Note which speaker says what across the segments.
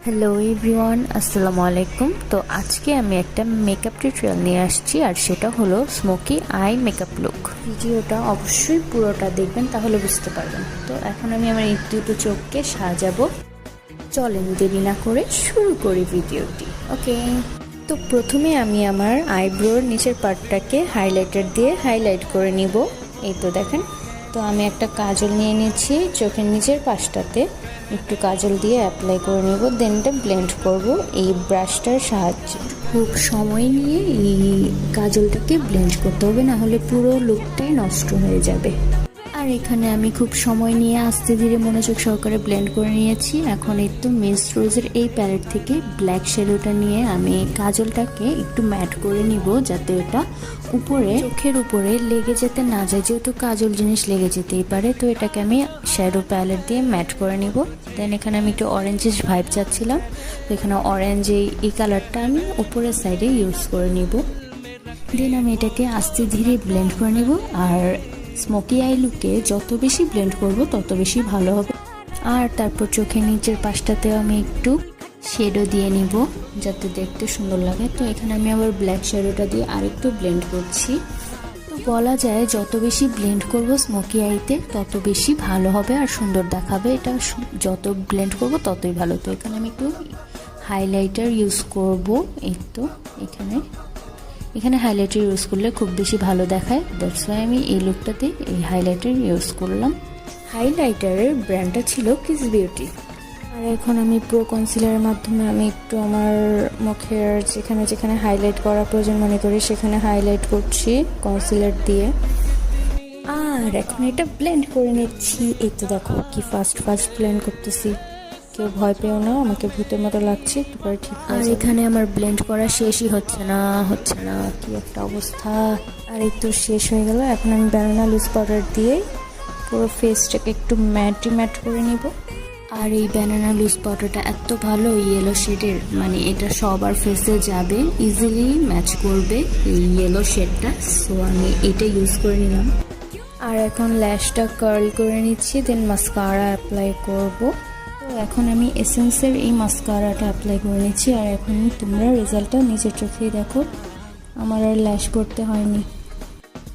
Speaker 1: Hello everyone, আসসালামু আলাইকুম। তো আজকে আমি একটা মেকআপ টিউটোরিয়াল নিয়ে আসছি, আর সেটা হলো স্মোকি আই মেকআপ লুক। ভিডিওটা অবশ্যই পুরোটা দেখবেন, তাহলে বুঝতে পারবেন। তো এখন আমি আমার এই দুটো চোখকে সাজাবো। চলেন দেরি না করে শুরু করি ভিডিওটি। ওকে, তো প্রথমে আমি আমার আইব্রোর নিচের পার্টটাকে হাইলাইটার দিয়ে হাইলাইট করে নিব। এই তো দেখেন। তো আমি একটা কাজল নিয়ে নিচ্ছি, চোখের নিচের পাশটাতে একটু কাজল দিয়ে অ্যাপ্লাই করে নেব, দেন এটা ব্লেন্ড করব এই ব্রাশটার সাহায্যে। খুব সময় নিয়ে এই কাজলটাকে ব্লেন্ড করতে হবে, না হলে পুরো লুকটাই নষ্ট হয়ে যাবে। আর এখানে আমি খুব সময় নিয়ে আস্তে ধীরে মনোযোগ সহকারে ব্লেন্ড করে নিয়েছি। এখন এই তো মিস রোজের এই প্যালেট থেকে ব্ল্যাক শ্যাডোটা নিয়ে আমি কাজলটাকে একটু ম্যাট করে নিব, যাতে এটা উপরে চোখের উপরে লেগে যেতে না যায়, যেহেতু কাজল জিনিস লেগে যেতেই পারে। তো এটাকে আমি শ্যাডো প্যালেট দিয়ে ম্যাট করে নিব। দেন এখানে আমি একটু অরেঞ্জিশ ভাইব চাচ্ছিলাম, তো এখানে অরেঞ্জ এই কালারটা আমি উপরের সাইডে ইউজ করে নিব। দেন আমি এটাকে আস্তে ধীরে ব্লেন্ড করে নিব। আর স্মোকি আই লুকে যত বেশি ব্লেন্ড করব তত বেশি ভালো হবে। আর তারপর চোখের নিচের পাশটাতেও আমি একটু শেডো দিয়ে নিব, যাতে দেখতে সুন্দর লাগে। তো এখানে আমি আবার ব্ল্যাক শ্যাডোটা দিয়ে আরেকটু ব্লেন্ড করছি। তো বলা যায় যত বেশি ব্লেন্ড করব স্মোকি আইতে তত বেশি ভালো হবে আর সুন্দর দেখাবে। এটা যত ব্লেন্ড করব ততই ভালো। তো এখানে আমি একটু হাইলাইটার ইউজ করব। এই তো এখানে হাইলাইটার ইউজ করলে খুব বেশি ভালো দেখায়, দ্যাটস ওয়াই আমি এই লুকটাতে এই হাইলাইটার ইউজ করলাম। হাইলাইটারের ব্র্যান্ডটা ছিল কিস বিউটি। আর এখন আমি প্রো কনসিলারের মাধ্যমে আমি একটু আমার মুখের যেখানে যেখানে হাইলাইট করা প্রয়োজন মনে করি সেখানে হাইলাইট করছি কনসিলার দিয়ে। আর এখন এটা ব্লেন্ড করে নিচ্ছি। এই তো দেখো কি ফাস্ট ব্লেন্ড করতেছি। কেউ ভয় পেও না, আমাকে ভূতের মতো লাগছে, একটু পরে ঠিক। আর এখানে আমার ব্লেন্ড করা শেষই হচ্ছে না, কি একটা অবস্থা। আর এই তো শেষ হয়ে গেল। এখন আমি ব্যানানা লুজ পাউডার দিয়ে পুরো ফেসটাকে একটু ম্যাট করে নিব। আর এই ব্যানানা লুজ পাউডারটা এত ভালো ইয়েলো শেডের, মানে এটা সবার ফেসে যাবে, ইজিলি ম্যাচ করবে এই ইয়েলো শেডটা। সো আমি এটা ইউজ করে নিলাম। আর এখন ল্যাশটা কার্ল করে নিচ্ছি, দেন মাস্কারা অ্যাপ্লাই করব। তো এখন আমি এসেন্সের এই মাস্কারাটা অ্যাপ্লাই করে নিচ্ছি। আর এখন তোমরা রেজাল্টটা নিজের চোখেই দেখো, আমার আর ল্যাশ পড়তে হয়নি।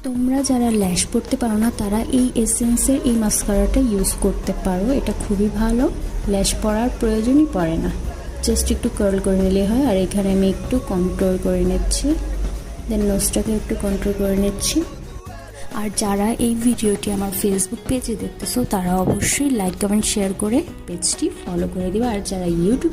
Speaker 1: তোমরা যারা ল্যাশ পড়তে পারো না তারা এই এসেন্সের এই মাস্কারাটা ইউজ করতে পারো, এটা খুবই ভালো। ল্যাশ পড়ার প্রয়োজনই পড়ে না, জাস্ট একটু কার্ল করে নিলে হয়। আর এখানে আমি একটু কন্ট্রোল করে নিচ্ছি, দেন নোজটাকে একটু কন্ট্রোল করে নিচ্ছি। আর যারা এই ভিডিওটি আমার ফেসবুক পেজে দেখতেছো তারা অবশ্যই লাইক কমেন্ট শেয়ার করে পেজটি ফলো করে দিবে। আর যারা ইউটিউব